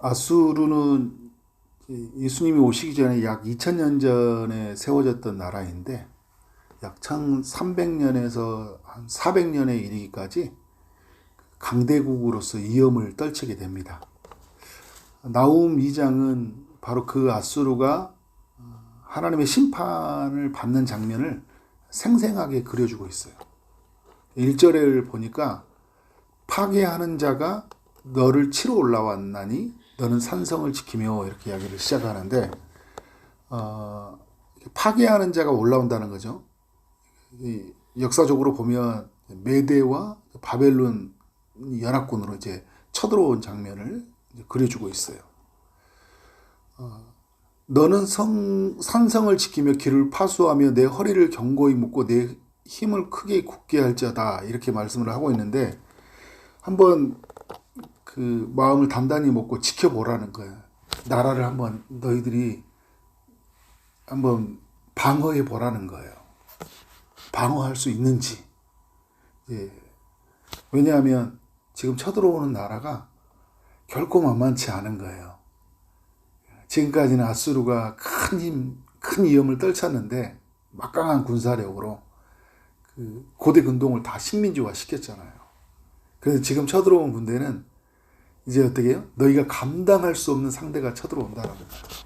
아수르는 예수님이 오시기 전에 약 2000년 전에 세워졌던 나라인데 약 1300년에서 한 400년에 이르기까지 강대국으로서 위험을 떨치게 됩니다. 나훔 2장은 바로 그 아수르가 하나님의 심판을 받는 장면을 생생하게 그려주고 있어요. 1절을 보니까 파괴하는 자가 너를 치러 올라왔나니 너는 산성을 지키며 이렇게 이야기를 시작하는데 파괴하는 자가 올라온다는 거죠. 역사적으로 보면 메대와 바벨론 연합군으로 이제 쳐들어온 장면을 그려주고 있어요. 너는 산성을 지키며 길을 파수하며 내 허리를 견고히 묶고 내 힘을 크게 굳게 할지어다 이렇게 말씀을 하고 있는데 한번 그 마음을 단단히 먹고 지켜보라는 거예요. 나라를 한번 너희들이 한번 방어해 보라는 거예요. 방어할 수 있는지. 예. 왜냐하면 지금 쳐들어오는 나라가 결코 만만치 않은 거예요. 지금까지는 아수르가 큰 위험을 떨쳤는데 막강한 군사력으로 그 고대 근동을 다 식민지화 시켰잖아요. 그래서 지금 쳐들어온 군대는 이제 어떻게 해요? 너희가 감당할 수 없는 상대가 쳐들어온다라는 거예요.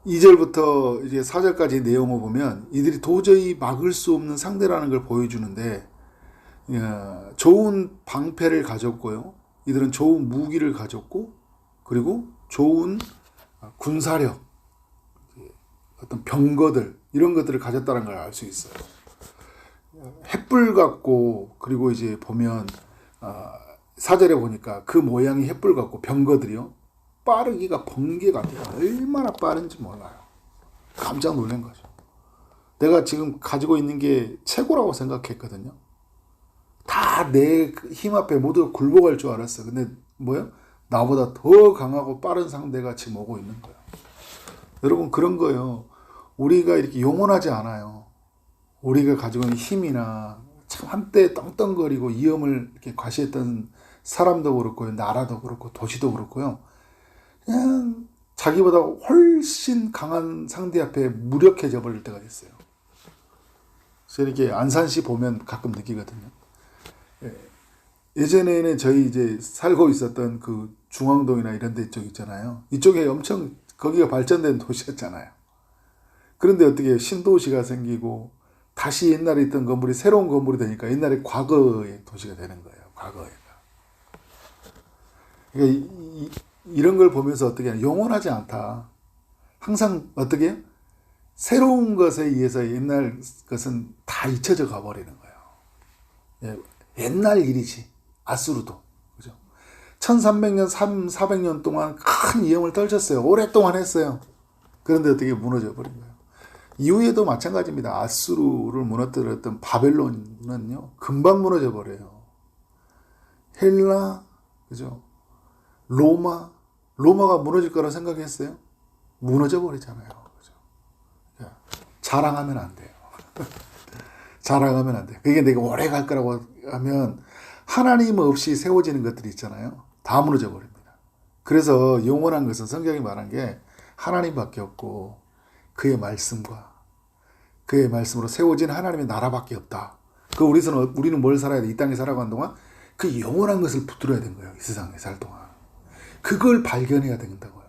2절부터 이제 4절까지 내용을 보면 이들이 도저히 막을 수 없는 상대라는 걸 보여주는데 좋은 방패를 가졌고요. 이들은 좋은 무기를 가졌고 그리고 좋은 군사력, 어떤 병거들 이런 것들을 가졌다는 걸 알 수 있어요. 햇불 같고 그리고 이제 보면 4절에 보니까 그 모양이 햇불 같고 병거들이요. 빠르기가 번개 같아요. 얼마나 빠른지 몰라요. 깜짝 놀란 거죠. 내가 지금 가지고 있는 게 최고라고 생각했거든요. 다 내 힘 앞에 모두 굴복할 줄 알았어. 근데 뭐야? 나보다 더 강하고 빠른 상대가 지금 오고 있는 거예요. 여러분 그런 거예요. 우리가 이렇게 영원하지 않아요. 우리가 가지고 있는 힘이나 참 한때 떵떵거리고 위험을 이렇게 과시했던 사람도 그렇고요. 나라도 그렇고 도시도 그렇고요. 그냥 자기보다 훨씬 강한 상대 앞에 무력해져 버릴 때가 있어요. 그래서 이렇게 안산시 보면 가끔 느끼거든요. 예전에는 저희 이제 살고 있었던 그 중앙동이나 이런 데 쪽 있잖아요. 이쪽에 엄청 거기가 발전된 도시였잖아요. 그런데 어떻게 신도시가 생기고 다시 옛날에 있던 건물이 새로운 건물이 되니까 옛날에 과거의 도시가 되는 거예요. 과거에가. 그러니까 이런 걸 보면서 어떻게 하냐. 영원하지 않다. 항상 어떻게 해요? 새로운 것에 의해서 옛날 것은 다 잊혀져 가버리는 거예요. 옛날 일이지. 아수르도. 그죠? 1300년, 400년 동안 큰 위험을 떨쳤어요. 오랫동안 했어요. 그런데 어떻게 무너져 버린 거예요. 이후에도 마찬가지입니다. 아수르를 무너뜨렸던 바벨론은요, 금방 무너져 버려요. 헬라, 그죠? 로마가 무너질 거라 생각했어요? 무너져 버리잖아요. 그죠? 자랑하면 안 돼요. 자랑하면 안 돼요. 그게 내가 오래 갈 거라고 하면 하나님 없이 세워지는 것들이 있잖아요. 다 무너져 버립니다. 그래서 영원한 것은 성경이 말한 게 하나님밖에 없고 그의 말씀과 그의 말씀으로 세워진 하나님의 나라밖에 없다. 우리는 뭘 살아야 돼? 이 땅에 살아가는 동안 그 영원한 것을 붙들어야 되는 거예요. 이 세상에 살 동안. 그걸 발견해야 된다고요.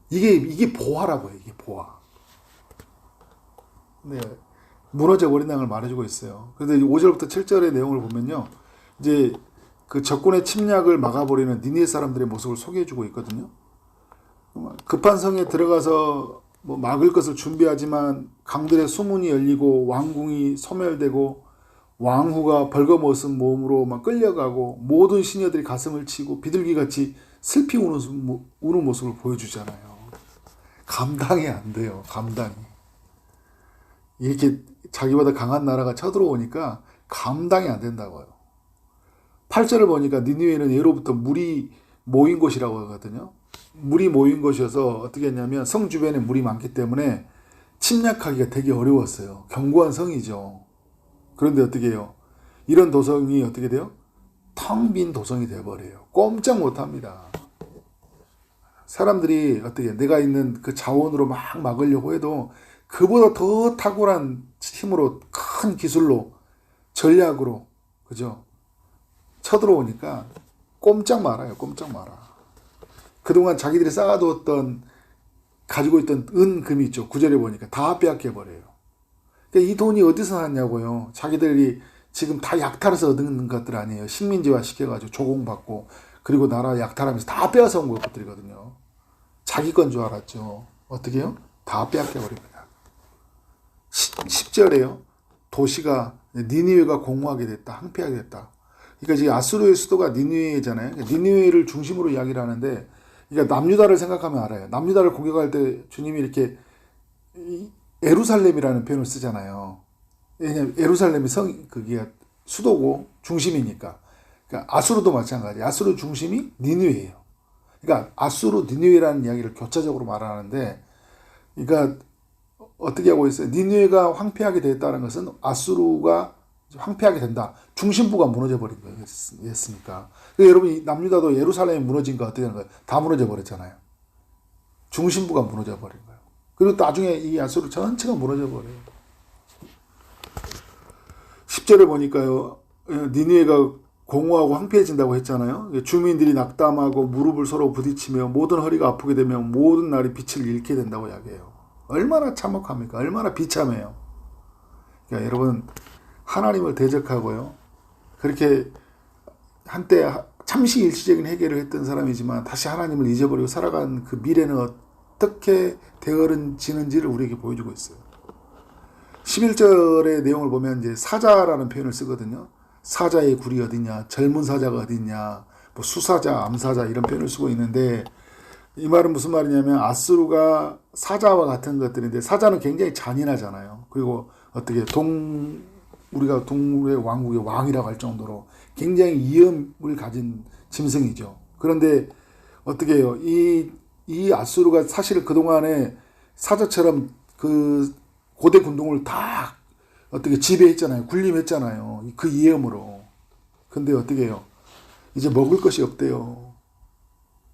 이게 보화라고요. 이게 보화. 네. 무너져 버린다는 걸 말해주고 있어요. 그런데 5절부터 7절의 내용을 보면요. 이제 그 적군의 침략을 막아버리는 니느웨 사람들의 모습을 소개해주고 있거든요. 급한 성에 들어가서 뭐 막을 것을 준비하지만 강들의 수문이 열리고 왕궁이 소멸되고 왕후가 벌거벗은 몸으로 막 끌려가고 모든 시녀들이 가슴을 치고 비둘기같이 슬피 우는 모습을 보여주잖아요. 감당이 안 돼요. 감당이. 이렇게 자기보다 강한 나라가 쳐들어오니까 감당이 안 된다고요. 8절을 보니까 니느웨는 예로부터 물이 모인 곳이라고 하거든요. 물이 모인 곳이어서 어떻게 했냐면 성 주변에 물이 많기 때문에 침략하기가 되게 어려웠어요. 견고한 성이죠. 그런데 어떻게 해요? 이런 도성이 어떻게 돼요? 텅 빈 도성이 돼버려요. 꼼짝 못합니다. 사람들이 어떻게 내가 있는 그 자원으로 막 막으려고 해도 그보다 더 탁월한 힘으로 큰 기술로 전략으로 그죠? 쳐들어오니까 꼼짝 말아요. 꼼짝 말아. 그동안 자기들이 쌓아두었던 가지고 있던 금이 있죠. 구절에 보니까 다 빼앗겨 버려요. 그러니까 이 돈이 어디서 났냐고요. 자기들이 지금 다 약탈해서 얻는 것들 아니에요. 식민지화 시켜가지고 조공받고 그리고 나라 약탈하면서 다 빼앗아 온 것들이거든요. 자기 건 줄 알았죠. 어떻게 해요? 다 빼앗겨 버립니다. 10절에요. 도시가 니느웨가 공허하게 됐다. 항폐하게 됐다. 그러니까 지금 아수르의 수도가 니느웨잖아요. 니느웨를 중심으로 이야기를 하는데 그러니까 남유다를 생각하면 알아요. 남유다를 공격할 때 주님이 이렇게 예루살렘이라는 표현을 쓰잖아요. 왜냐하면 예루살렘이 그게 수도고 중심이니까. 그러니까 아수르도 마찬가지. 아수르 중심이 니느웨예요. 그러니까 아수르 니느웨라는 이야기를 교차적으로 말하는데, 그러니까 어떻게 하고 있어요? 니느웨가 황폐하게 됐다는 것은 아수르가 황폐하게 된다. 중심부가 무너져 버린 거였으니까. 그러니까 여러분 남유다도 예루살렘이 무너진 거 어떻게 되는 거예요? 다 무너져 버렸잖아요. 중심부가 무너져 버린 거예요. 그리고 나중에 이 아수르 전체가 무너져 버려요. 10절에 보니까요. 니느웨가 공허하고 황폐해진다고 했잖아요. 주민들이 낙담하고 무릎을 서로 부딪히며 모든 허리가 아프게 되며 모든 날이 빛을 잃게 된다고 이야기해요. 얼마나 참혹합니까? 얼마나 비참해요. 그러니까 여러분 하나님을 대적하고요. 그렇게 한때 잠시 일시적인 해결을 했던 사람이지만 다시 하나님을 잊어버리고 살아간 그 미래는 어떻게 되어지는지를 우리에게 보여주고 있어요. 11절의 내용을 보면 이제 사자라는 표현을 쓰거든요. 사자의 굴이 어디냐, 젊은 사자가 어디냐, 뭐 수사자, 암사자 이런 표현을 쓰고 있는데 이 말은 무슨 말이냐면 아수르가 사자와 같은 것들인데 사자는 굉장히 잔인하잖아요. 그리고 어떻게 우리가 동물의 왕국의 왕이라고 할 정도로 굉장히 위험을 가진 짐승이죠. 그런데 어떻게 해요? 이 아수르가 사실 그동안에 사자처럼 그 고대 군동을 다 어떻게 지배했잖아요. 군림했잖아요. 그 위험으로. 근데 어떻게 해요? 이제 먹을 것이 없대요.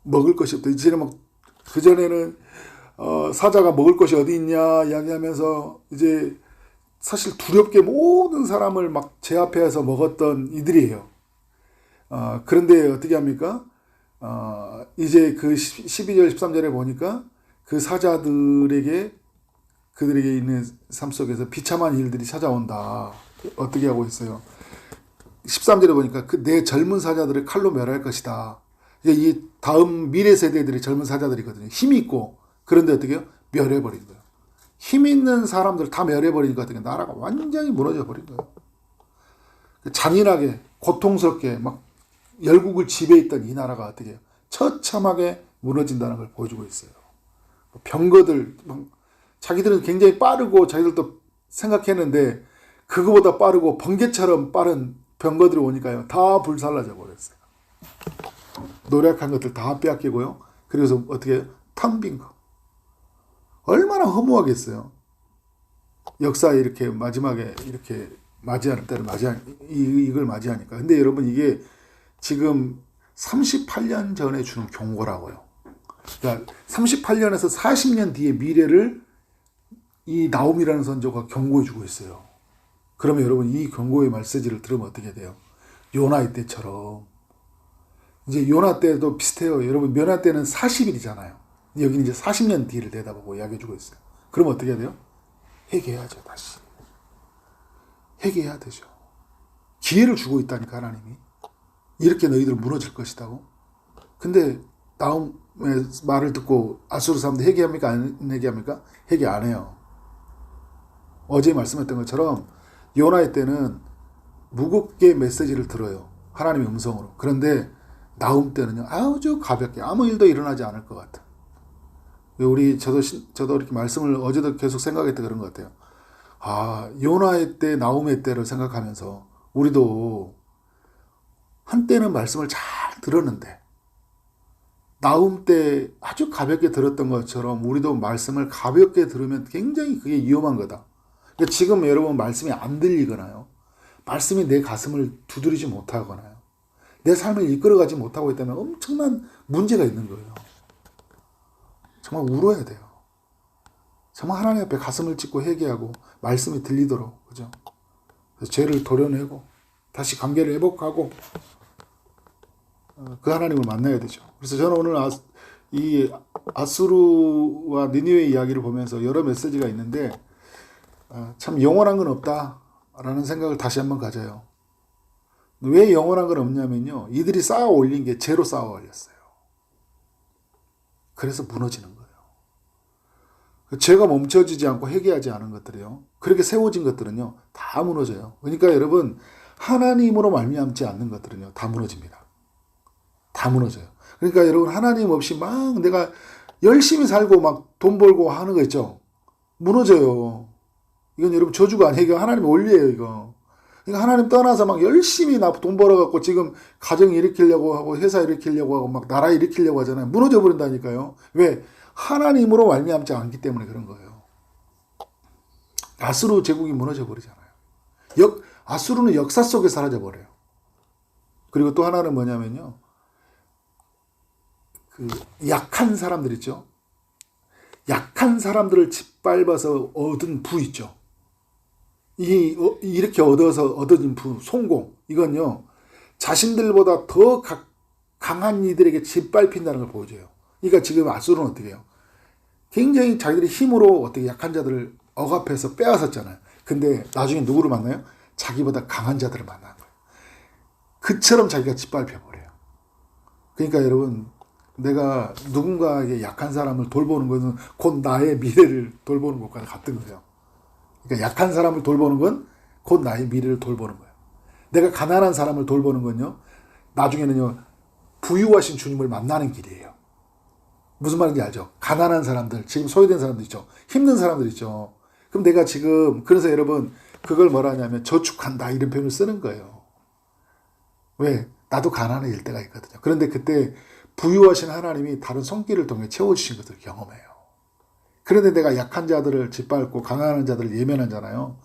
먹을 것이 없대. 이제는 막 그전에는 사자가 먹을 것이 어디 있냐 이야기하면서 이제 사실 두렵게 모든 사람을 막 제압해서 먹었던 이들이에요. 그런데 어떻게 합니까? 이제 그 12절 13절에 보니까 그 사자들에게 그들에게 있는 삶 속에서 비참한 일들이 찾아온다. 어떻게 하고 있어요? 13절에 보니까 내 젊은 사자들을 칼로 멸할 것이다. 이 다음 미래 세대들이 젊은 사자들이거든요. 힘이 있고 그런데 어떻게 해요? 멸해버린 거예요. 힘 있는 사람들 다 멸해버리니까 어떻게 나라가 완전히 무너져 버린 거예요. 잔인하게 고통스럽게 막 열국을 지배했던 이 나라가 어떻게 해요? 처참하게 무너진다는 걸 보여주고 있어요. 병거들 자기들은 굉장히 빠르고 자기들도 생각했는데 그거보다 빠르고 번개처럼 빠른 병거들이 오니까요. 다 불살라져 버렸어요. 노력한 것들 다 빼앗기고요. 그래서 어떻게 텅 빈 거. 얼마나 허무하겠어요. 역사에 이렇게 마지막에 이렇게 맞이할 때를 이걸 맞이하니까. 근데 여러분 이게 지금 38년 전에 주는 경고라고요. 그러니까 38년에서 40년 뒤의 미래를 이 나홈이라는 선조가 경고해주고 있어요. 그러면 여러분 이 경고의 메시지를 들으면 어떻게 돼요? 요나의 때처럼. 이제 요나 때도 비슷해요. 여러분 요나 때는 40일이잖아요. 여기는 이제 40년 뒤를 내다보고 이야기해주고 있어요. 그럼 어떻게 해야 돼요? 회개해야죠. 다시. 회개해야 되죠. 기회를 주고 있다니까 하나님이. 이렇게 너희들은 무너질 것이다고. 근데 나홈의 말을 듣고 아수르 사람들 회개합니까? 안 회개합니까? 회개 안 해요. 어제 말씀했던 것처럼 요나의 때는 무겁게 메시지를 들어요. 하나님의 음성으로. 그런데 나홈 때는요. 아주 가볍게 아무 일도 일어나지 않을 것 같아. 저도 이렇게 말씀을 어제도 계속 생각했던 그런 것 같아요. 요나의 때, 나홈의 때를 생각하면서 우리도 한때는 말씀을 잘 들었는데 나홈 때 아주 가볍게 들었던 것처럼 우리도 말씀을 가볍게 들으면 굉장히 그게 위험한 거다. 그러니까 지금 여러분 말씀이 안 들리거나요. 말씀이 내 가슴을 두드리지 못하거나요. 내 삶을 이끌어가지 못하고 있다면 엄청난 문제가 있는 거예요. 정말 울어야 돼요. 정말 하나님 앞에 가슴을 찢고 회개하고 말씀이 들리도록, 그죠? 그래서 죄를 도려내고 다시 관계를 회복하고 그 하나님을 만나야 되죠. 그래서 저는 오늘 이 아수르와 니느웨 이야기를 보면서 여러 메시지가 있는데 참 영원한 건 없다라는 생각을 다시 한번 가져요. 왜 영원한 건 없냐면요, 이들이 쌓아 올린 게 죄로 쌓아 올렸어요. 그래서 무너지는 거예요. 죄가 멈춰지지 않고 회개하지 않은 것들이요, 그렇게 세워진 것들은요 다 무너져요. 그러니까 여러분, 하나님으로 말미암지 않는 것들은요 다 무너집니다. 다 무너져요. 그러니까 여러분, 하나님 없이 막 내가 열심히 살고 막 돈 벌고 하는 거 있죠, 무너져요. 이건 여러분 저주가 아니에요. 이거 하나님의 원리예요, 이거. 그러니까 하나님 떠나서 막 열심히 나 돈 벌어갖고 지금 가정 일으키려고 하고 회사 일으키려고 하고 막 나라 일으키려고 하잖아요. 무너져 버린다니까요. 왜? 하나님으로 말미암지 않기 때문에 그런 거예요. 아수르 제국이 무너져 버리잖아요. 아수르는 역사 속에 사라져 버려요. 그리고 또 하나는 뭐냐면요, 그 약한 사람들 있죠. 약한 사람들을 짓밟아서 얻은 부 있죠. 이렇게 얻어진 부, 성공, 이건요 자신들보다 더 강한 이들에게 짓밟힌다는 걸 보여줘요. 그러니까 지금 아수르는 어떻게 해요? 굉장히 자기들의 힘으로 어떻게 약한 자들을 억압해서 빼앗았잖아요. 근데 나중에 누구를 만나요? 자기보다 강한 자들을 만나는 거예요. 그처럼 자기가 짓밟혀버려요. 그러니까 여러분, 내가 누군가에게 약한 사람을 돌보는 것은 곧 나의 미래를 돌보는 것과 같은 거예요. 그러니까 약한 사람을 돌보는 건 곧 나의 미래를 돌보는 거예요. 내가 가난한 사람을 돌보는 건요, 나중에는요 부유하신 주님을 만나는 길이에요. 무슨 말인지 알죠? 가난한 사람들, 지금 소외된 사람들 있죠, 힘든 사람들 있죠. 그럼 내가 지금, 그래서 여러분 그걸 뭐라 하냐면 저축한다, 이런 표현을 쓰는 거예요. 왜? 나도 가난해질 때가 있거든요. 그런데 그때 부유하신 하나님이 다른 손길을 통해 채워주신 것을 경험해요. 그런데 내가 약한 자들을 짓밟고 강한 자들을 예면하잖아요.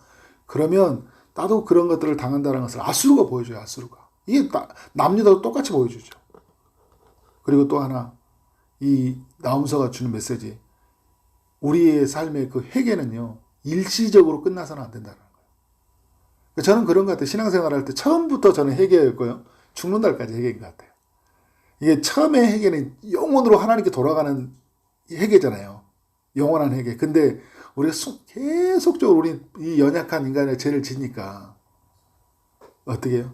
그러면 나도 그런 것들을 당한다는 것을 아수르가 보여줘요. 아수르가. 이게 남녀도 똑같이 보여주죠. 그리고 또 하나, 이 나훔서가 주는 메시지, 우리의 삶의 그 회개는요 일시적으로 끝나서는 안 된다는 거예요. 저는 그런 것 같아요. 신앙생활 할 때 처음부터 저는 회개였고요, 죽는 날까지 회개인 것 같아요. 이게 처음에 회개는 영원으로 하나님께 돌아가는 회개잖아요. 영원한 회개. 근데 우리가 계속적으로 우리 이 연약한 인간의 죄를 지니까 어떻게 해요?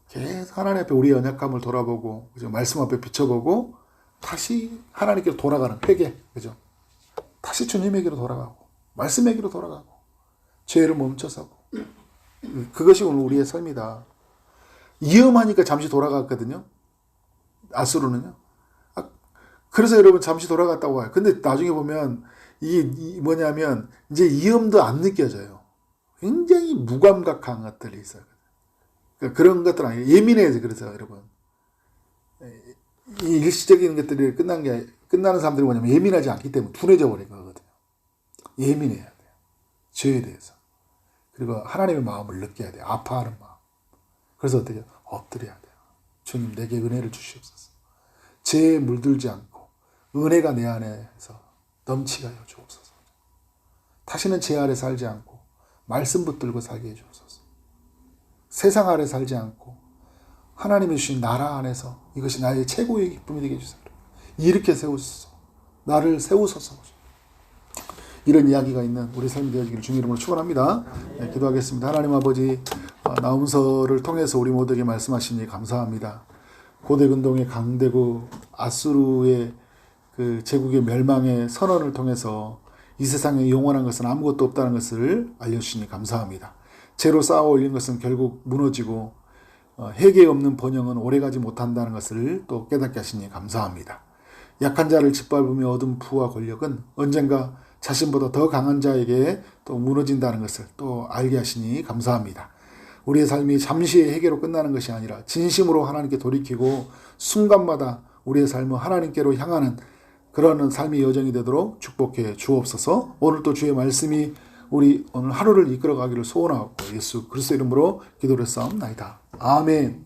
계속 하나님 앞에 우리의 연약함을 돌아보고, 그죠? 말씀 앞에 비춰보고 다시 하나님께로 돌아가는 회개, 그죠? 다시 주님에게로 돌아가고 말씀에게로 돌아가고 죄를 멈춰서고, 그것이 오늘 우리의 삶이다. 위험하니까 잠시 돌아갔거든요, 아수르는요. 그래서 여러분 잠시 돌아갔다고 해요. 근데 나중에 보면 이게 뭐냐면 이제 위험도 안 느껴져요. 굉장히 무감각한 것들이 있어요. 그러니까 그런 것들 아니에요. 예민해서. 그래서 여러분, 이 일시적인 것들이 끝나는 사람들이 뭐냐면 예민하지 않기 때문에 둔해져 버린 거거든요. 예민해야 돼요, 죄에 대해서. 그리고 하나님의 마음을 느껴야 돼요. 아파하는 마음. 그래서 어떻게 해요? 엎드려야 돼요. 주님, 내게 은혜를 주시옵소서. 죄에 물들지 않고 은혜가 내 안에서 넘치게 하여 주옵소서. 다시는 죄 아래 살지 않고 말씀 붙들고 살게 해주옵소서. 세상 아래 살지 않고 하나님이 주신 나라 안에서 이것이 나의 최고의 기쁨이 되게 해주세요. 이렇게 세우소서. 나를 세우소서. 이런 이야기가 있는 우리 삶이 되어지기를 주님 이름으로 축원합니다. 네, 기도하겠습니다. 하나님 아버지, 나훔서를 통해서 우리 모두에게 말씀하시니 감사합니다. 고대 근동의 강대국 아수르의 그 제국의 멸망의 선언을 통해서 이 세상에 영원한 것은 아무것도 없다는 것을 알려주시니 감사합니다. 죄로 쌓아 올린 것은 결국 무너지고 회개 없는 번영은 오래가지 못한다는 것을 또 깨닫게 하시니 감사합니다. 약한 자를 짓밟으며 얻은 부와 권력은 언젠가 자신보다 더 강한 자에게 또 무너진다는 것을 또 알게 하시니 감사합니다. 우리의 삶이 잠시의 회개로 끝나는 것이 아니라 진심으로 하나님께 돌이키고 순간마다 우리의 삶은 하나님께로 향하는 그런 삶의 여정이 되도록 축복해 주옵소서. 오늘 또 주의 말씀이 우리 오늘 하루를 이끌어가기를 소원하고 예수 그리스도 이름으로 기도를 싸움나이다. 아멘.